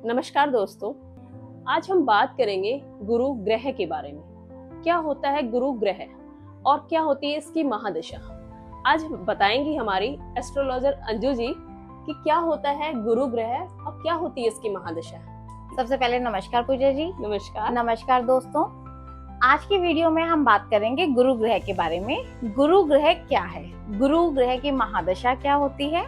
नमस्कार दोस्तों, आज हम बात करेंगे गुरु ग्रह के बारे में। क्या होता है गुरु ग्रह और क्या होती है इसकी महादशा। आज बताएंगी हमारी एस्ट्रोलॉजर अंजू जी कि क्या होता है गुरु ग्रह और क्या होती है इसकी महादशा। सबसे पहले नमस्कार पूजा जी। नमस्कार। नमस्कार दोस्तों, आज की वीडियो में हम बात करेंगे गुरु ग्रह के बारे में। गुरु ग्रह क्या है, गुरु ग्रह की महादशा क्या होती है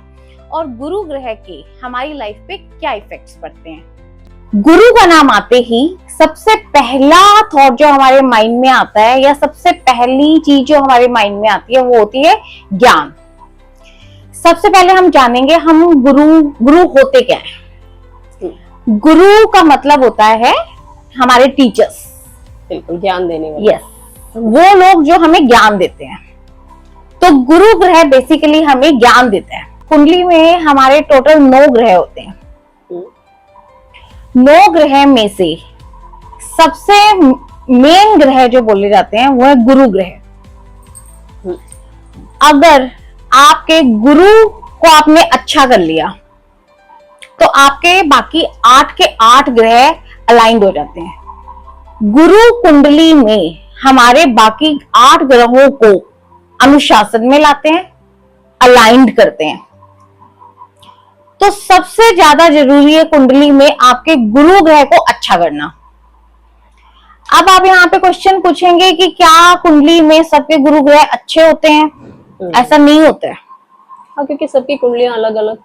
और गुरु ग्रह के हमारी लाइफ पे क्या इफेक्ट्स पड़ते हैं। गुरु का नाम आते ही सबसे पहला थॉट जो हमारे माइंड में आता है या सबसे पहली चीज जो हमारे माइंड में आती है वो होती है ज्ञान। सबसे पहले हम जानेंगे हम गुरु होते क्या है। गुरु का मतलब होता है हमारे टीचर्स, बिल्कुल ज्ञान देने वाले। यस, वो लोग जो हमें ज्ञान देते हैं। तो गुरु ग्रह बेसिकली हमें ज्ञान देता है। कुंडली में हमारे टोटल 9 ग्रह होते हैं। 9 ग्रह में से सबसे मेन ग्रह जो बोले जाते हैं वो है गुरु ग्रह। अगर आपके गुरु को आपने अच्छा कर लिया तो आपके बाकी 8 के 8 ग्रह अलाइंड हो जाते हैं। गुरु कुंडली में हमारे बाकी 8 ग्रहों को अनुशासन में लाते हैं, अलाइंड करते हैं। तो सबसे ज्यादा जरूरी है कुंडली में आपके गुरु ग्रह को अच्छा करना। अब आप यहाँ पे क्वेश्चन पूछेंगे कि क्या कुंडली में सबके गुरु ग्रह अच्छे होते हैं? ऐसा नहीं होता है। हाँ, क्योंकि सबकी कुंडलियां अलग अलग,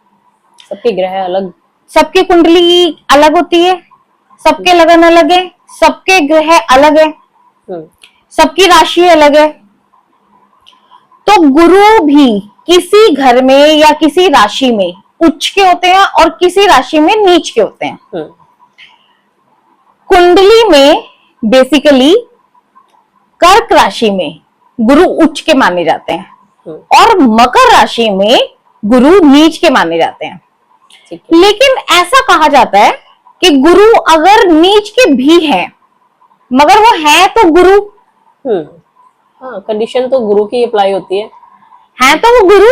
सबके ग्रह अलग, सबकी कुंडली अलग होती है, सबके लगन अलग है, सबके ग्रह अलग है, सबकी राशि अलग है। तो गुरु भी किसी घर में या किसी राशि में उच्च के होते हैं और किसी राशि में नीच के होते हैं। कुंडली में बेसिकली कर्क राशि में गुरु उच्च के माने जाते हैं और मकर राशि में गुरु नीच के माने जाते हैं। लेकिन ऐसा कहा जाता है कि गुरु अगर नीच के भी हैं मगर वो है तो गुरु। हाँ, कंडीशन तो गुरु की अप्लाई होती है तो वो गुरु,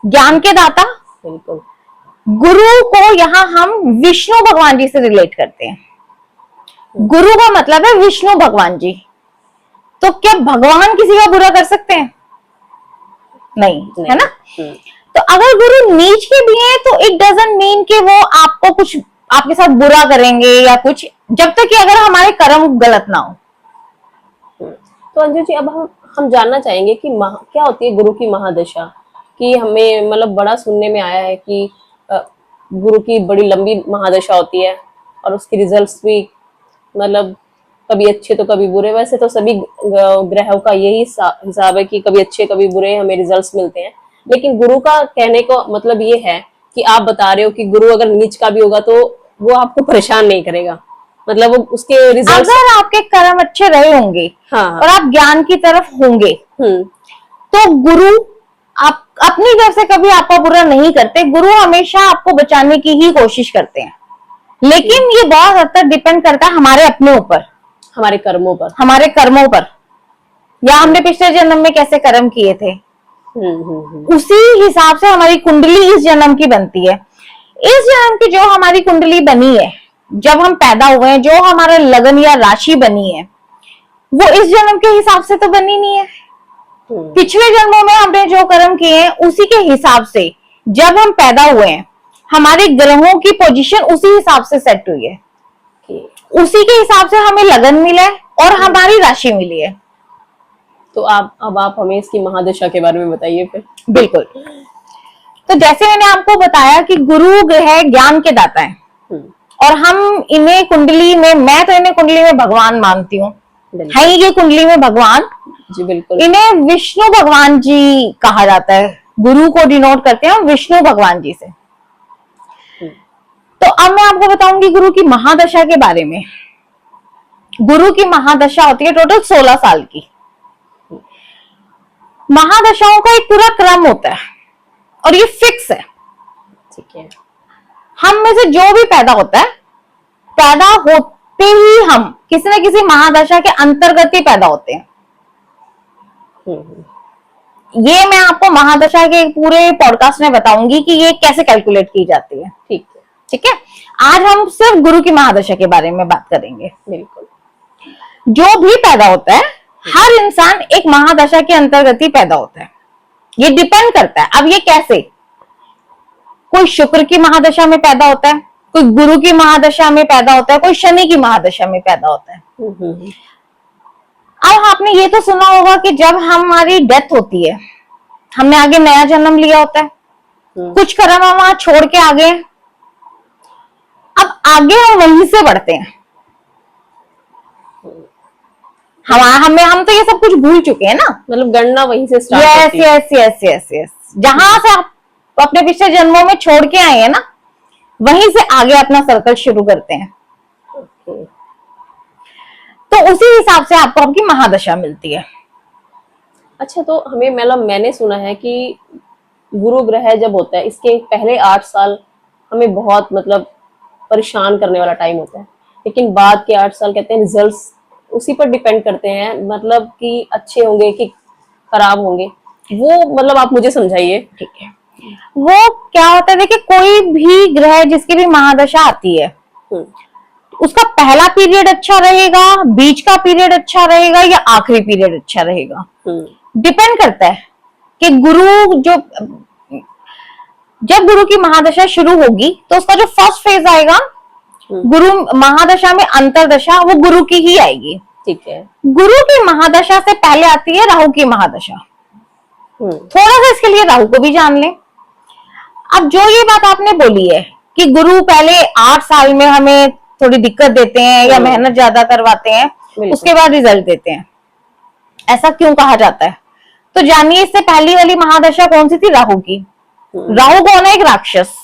ज्ञान के दाता। बिल्कुल। गुरु को यहाँ हम विष्णु भगवान जी से रिलेट करते हैं। गुरु का मतलब है विष्णु भगवान जी। तो क्या भगवान किसी का बुरा कर सकते हैं? नहीं, है ना। तो अगर गुरु नीच के भी हैं तो इट डजंट मीन कि वो आपको कुछ आपके साथ बुरा करेंगे या कुछ, जब तक कि अगर हमारे कर्म गलत ना हो। तो अंजू जी, अब हम जानना चाहेंगे कि क्या होती है गुरु की महादशा। कि हमें मतलब बड़ा सुनने में आया है कि गुरु की बड़ी लंबी महादशा होती है और उसके रिजल्ट्स भी मतलब कभी अच्छे तो कभी बुरे। वैसे तो सभी ग्रहों का यही हिसाब है कि कभी अच्छे कभी बुरे हमें रिजल्ट्स मिलते हैं, लेकिन गुरु का कहने को मतलब ये है कि आप बता रहे हो कि गुरु अगर नीच का भी होगा तो वो आपको परेशान नहीं करेगा, मतलब वो उसके रिजल्ट्स, अगर आपके कर्म अच्छे रहे होंगे। हाँ, और आप ज्ञान की तरफ होंगे तो गुरु आप अपनी तरफ से कभी आपका बुरा नहीं करते। गुरु हमेशा आपको बचाने की ही कोशिश करते हैं, लेकिन ये बहुत हद तक डिपेंड करता है हमारे अपने ऊपर, हमारे कर्मों पर, हमारे कर्मों पर, या हमने पिछले जन्म में कैसे कर्म किए थे। उसी हिसाब से हमारी कुंडली इस जन्म की बनती है। इस जन्म की जो हमारी कुंडली बनी है, जब हम पैदा हुए हैं, जो हमारा लगन या राशि बनी है, वो इस जन्म के हिसाब से तो बनी नहीं है। पिछले जन्मों में हमने जो कर्म किए हैं उसी के हिसाब से जब हम पैदा हुए हैं हमारे ग्रहों की पोजीशन उसी हिसाब से सेट हुई है। उसी के हिसाब से हमें लगन मिला है और हमारी राशि मिली है। तो अब आप हमें इसकी महादशा के बारे में बताइए फिर। बिल्कुल। तो जैसे मैंने आपको बताया कि गुरु ग्रह ज्ञान के दाता है और हम इन्हें कुंडली में, मैं तो इन्हें कुंडली में भगवान मानती हूँ। है ये कुंडली में भगवान जी, बिल्कुल। इन्हें विष्णु भगवान जी कहा जाता है। गुरु को डिनोट करते हैं विष्णु भगवान जी से। तो अब मैं आपको बताऊंगी गुरु की महादशा के बारे में। गुरु की महादशा होती है टोटल 16 साल की। महादशाओं का एक पूरा क्रम होता है और ये फिक्स है। ठीक है। हम में से जो भी पैदा होता है, पैदा होते ही हम किसी न किसी महादशा के अंतर्गत ही पैदा होते हैं। ये मैं आपको महादशा के पूरे पॉडकास्ट में बताऊंगी कि ये कैसे कैलकुलेट की जाती है। ठीक है। ठीक है, आज हम सिर्फ गुरु की महादशा के बारे में बात करेंगे। बिल्कुल। जो भी पैदा होता है, हर इंसान एक महादशा के अंतर्गत ही पैदा होता है। ये डिपेंड करता है। अब ये कैसे, कोई शुक्र की महादशा में पैदा होता है, कोई गुरु की महादशा में पैदा होता है, कोई शनि की महादशा में पैदा होता है। अब आपने ये तो सुना होगा कि जब हमारी डेथ होती है, हमने आगे नया जन्म लिया होता है, कुछ कर्म हम वहां छोड़ के आगे हैं। अब आगे हम वहीं से बढ़ते हैं। हम तो ये सब कुछ भूल चुके हैं ना, मतलब गणना वहीं से स्टार्ट यस होती है। यस यस यस यस, जहां से आप अपने पिछले जन्मों में छोड़ के आए हैं ना, वहीं से आगे अपना सर्कल शुरू करते हैं। ओके। तो उसी हिसाब से आपको आपकी महादशा मिलती है। अच्छा, तो हमें मतलब मैंने सुना है कि गुरु ग्रह जब होता है, इसके पहले 8 साल हमें बहुत मतलब परेशान करने वाला टाइम होता है, लेकिन बाद के 8 साल कहते हैं रिजल्ट्स उसी पर डिपेंड करते हैं, मतलब कि अच्छे होंगे कि खराब होंगे, वो मतलब आप मुझे समझाइए। ठीक है, वो क्या होता है, देखिए कोई भी ग्रह जिसकी भी महादशा आती है, उसका पहला पीरियड अच्छा रहेगा, बीच का पीरियड अच्छा रहेगा या आखिरी पीरियड अच्छा रहेगा, डिपेंड करता है कि गुरु जब गुरु की महादशा शुरू होगी तो उसका जो फर्स्ट फेज आएगा गुरु महादशा में अंतरदशा, वो गुरु की ही आएगी। ठीक है। गुरु की महादशा से पहले आती है राहु की महादशा। थोड़ा सा इसके लिए राहु को भी जान लें। अब जो ये बात आपने बोली है कि गुरु पहले 8 साल में हमें थोड़ी दिक्कत देते हैं या मेहनत ज्यादा करवाते हैं, उसके बाद रिजल्ट देते हैं, ऐसा क्यों कहा जाता है? तो जानिए, इससे पहली वाली महादशा कौन सी थी? राहु की। राहु कौन है? एक राक्षस।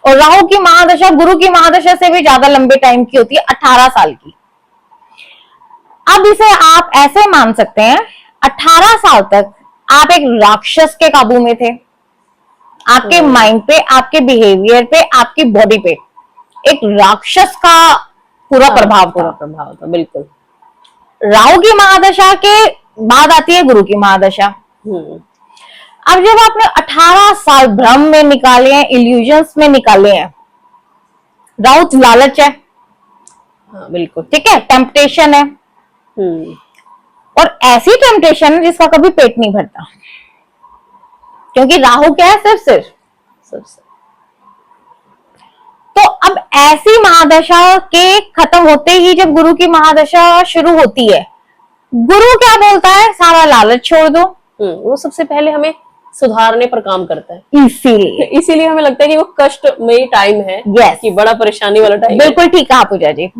और राहु की महादशा गुरु की महादशा से भी ज्यादा लंबे टाइम की होती है, 18 साल की। अब इसे आप ऐसे मान सकते हैं, 18 साल तक आप एक राक्षस के काबू में थे। आपके माइंड पे, आपके बिहेवियर पे, आपकी बॉडी पे एक राक्षस का पूरा प्रभाव था। बिल्कुल। राहु की महादशा के बाद आती है गुरु की महादशा। अब जब आपने 18 साल भ्रम में निकाले हैं, इल्यूजन्स में निकाले हैं, राहु लालच है। हाँ, बिल्कुल। ठीक है, टेम्पटेशन है। और ऐसी टेम्पटेशन है जिसका कभी पेट नहीं भरता, क्योंकि राहु क्या है? सिर्फ तो अब ऐसी महादशा के खत्म होते ही जब गुरु की महादशा शुरू होती है, गुरु क्या बोलता है? सारा लालच छोड़ दो। वो सबसे पहले हमें सुधारने पर काम करता है, इसीलिए हमें लगता है कि वो कष्टमयी टाइम है। yes. कि बड़ा परेशानी वाला टाइम। बिल्कुल ठीक कहा पूजा जी।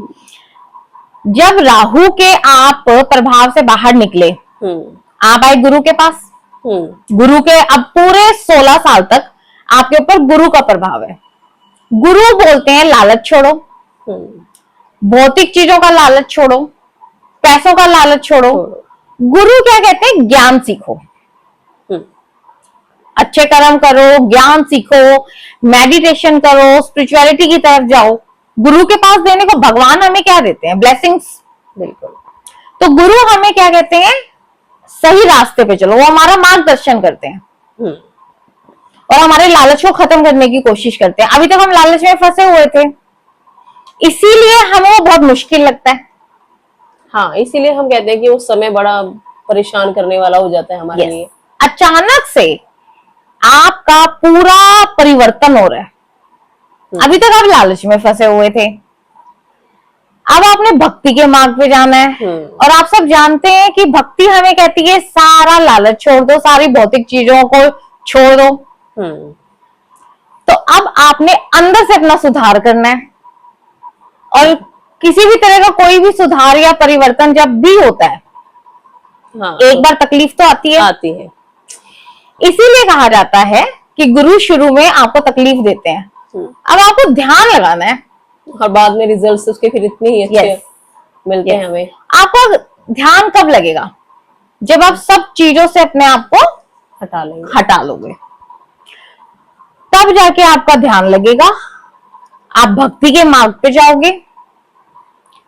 जब राहु के आप प्रभाव से बाहर निकले, आप आए गुरु के पास। गुरु के अब पूरे 16 साल तक आपके ऊपर गुरु का प्रभाव है। गुरु बोलते हैं लालच छोड़ो, भौतिक चीजों का लालच छोड़ो, पैसों का लालच छोड़ो। गुरु क्या कहते हैं? ज्ञान सीखो, अच्छे कर्म करो, ज्ञान सीखो, मेडिटेशन करो, स्पिरिचुअलिटी की तरफ जाओ। गुरु के पास देने को भगवान हमें क्या देते हैं? ब्लेसिंग्स। बिल्कुल। तो गुरु हमें क्या कहते हैं? सही रास्ते पे चलो, वो हमारा मार्गदर्शन करते हैं और हमारे लालच को खत्म करने की कोशिश करते हैं। अभी तक हम लालच में फंसे हुए थे, इसीलिए हमें वो बहुत मुश्किल लगता है। हाँ, इसीलिए हम कहते हैं कि वो समय बड़ा परेशान करने वाला हो जाता है हमारे लिए। अचानक से आपका पूरा परिवर्तन हो रहा है। अभी तक आप लालच में फंसे हुए थे, अब आपने भक्ति के मार्ग पे जाना है। और आप सब जानते हैं कि भक्ति हमें कहती है सारा लालच छोड़ दो, सारी भौतिक चीजों को छोड़ दो। तो अब आपने अंदर से अपना सुधार करना है। और किसी भी तरह का कोई भी सुधार या परिवर्तन जब भी होता है, एक बार तकलीफ तो आती है। इसीलिए कहा जाता है कि गुरु शुरू में आपको तकलीफ देते हैं, अब आपको ध्यान लगाना है और बाद में रिजल्ट्स उसके फिर इतने ही अच्छे मिलते हैं हमें। आपका ध्यान कब लगेगा? जब आप सब चीजों से अपने आप को हटा लोगे, तब जाके आपका ध्यान लगेगा, आप भक्ति के मार्ग पे जाओगे।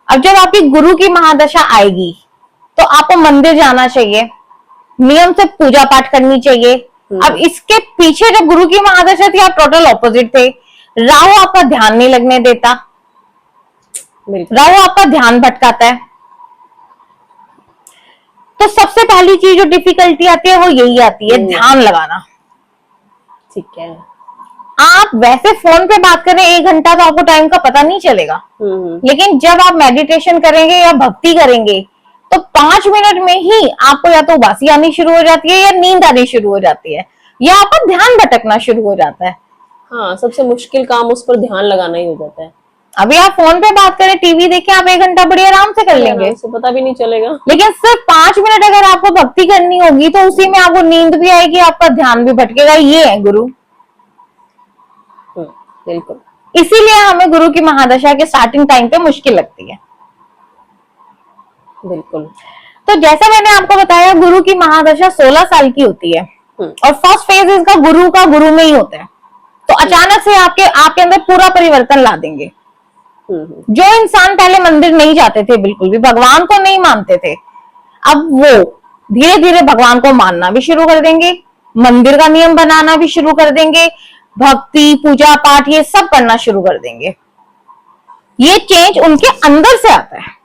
अब जब आपकी गुरु की महादशा आएगी तो आपको मंदिर जाना चाहिए, नियम से पूजा पाठ करनी चाहिए। अब इसके पीछे जब गुरु की महादशा थी, आप टोटल ऑपोजिट थे। राहु आपका ध्यान नहीं लगने देता, बिल्कुल। राहु आपका ध्यान भटकाता है। तो सबसे पहली चीज जो डिफिकल्टी आती है वो यही आती है, ध्यान लगाना। ठीक है। आप वैसे फोन पे बात करें 1 घंटा तो आपको टाइम का पता नहीं चलेगा, लेकिन जब आप मेडिटेशन करेंगे या भक्ति करेंगे तो 5 मिनट में ही आपको या तो उबासी आनी शुरू हो जाती है या नींद आनी शुरू हो जाती है या आपका ध्यान भटकना शुरू हो जाता है। हाँ, सबसे मुश्किल काम उस पर ध्यान लगाना ही हो जाता है। अभी आप फोन पे बात करें, टीवी देखें, आप 1 घंटा बड़ी आराम से कर लेंगे, से पता भी नहीं चलेगा। लेकिन सिर्फ 5 मिनट अगर आपको भक्ति करनी होगी तो उसी में आपको नींद भी आएगी, आपका ध्यान भी भटकेगा। ये है गुरु। बिल्कुल। इसीलिए हमें गुरु की महादशा के स्टार्टिंग टाइम पे मुश्किल लगती है। बिल्कुल। तो जैसा मैंने आपको बताया, गुरु की महादशा 16 साल की होती है और फर्स्ट फेज इसका गुरु में ही होता है। तो अचानक से आपके अंदर पूरा परिवर्तन ला देंगे। जो इंसान पहले मंदिर नहीं जाते थे, बिल्कुल भी भगवान को नहीं मानते थे, अब वो धीरे धीरे भगवान को मानना भी शुरू कर देंगे, मंदिर का नियम बनाना भी शुरू कर देंगे, भक्ति पूजा पाठ ये सब करना शुरू कर देंगे। ये चेंज उनके अंदर से आता है।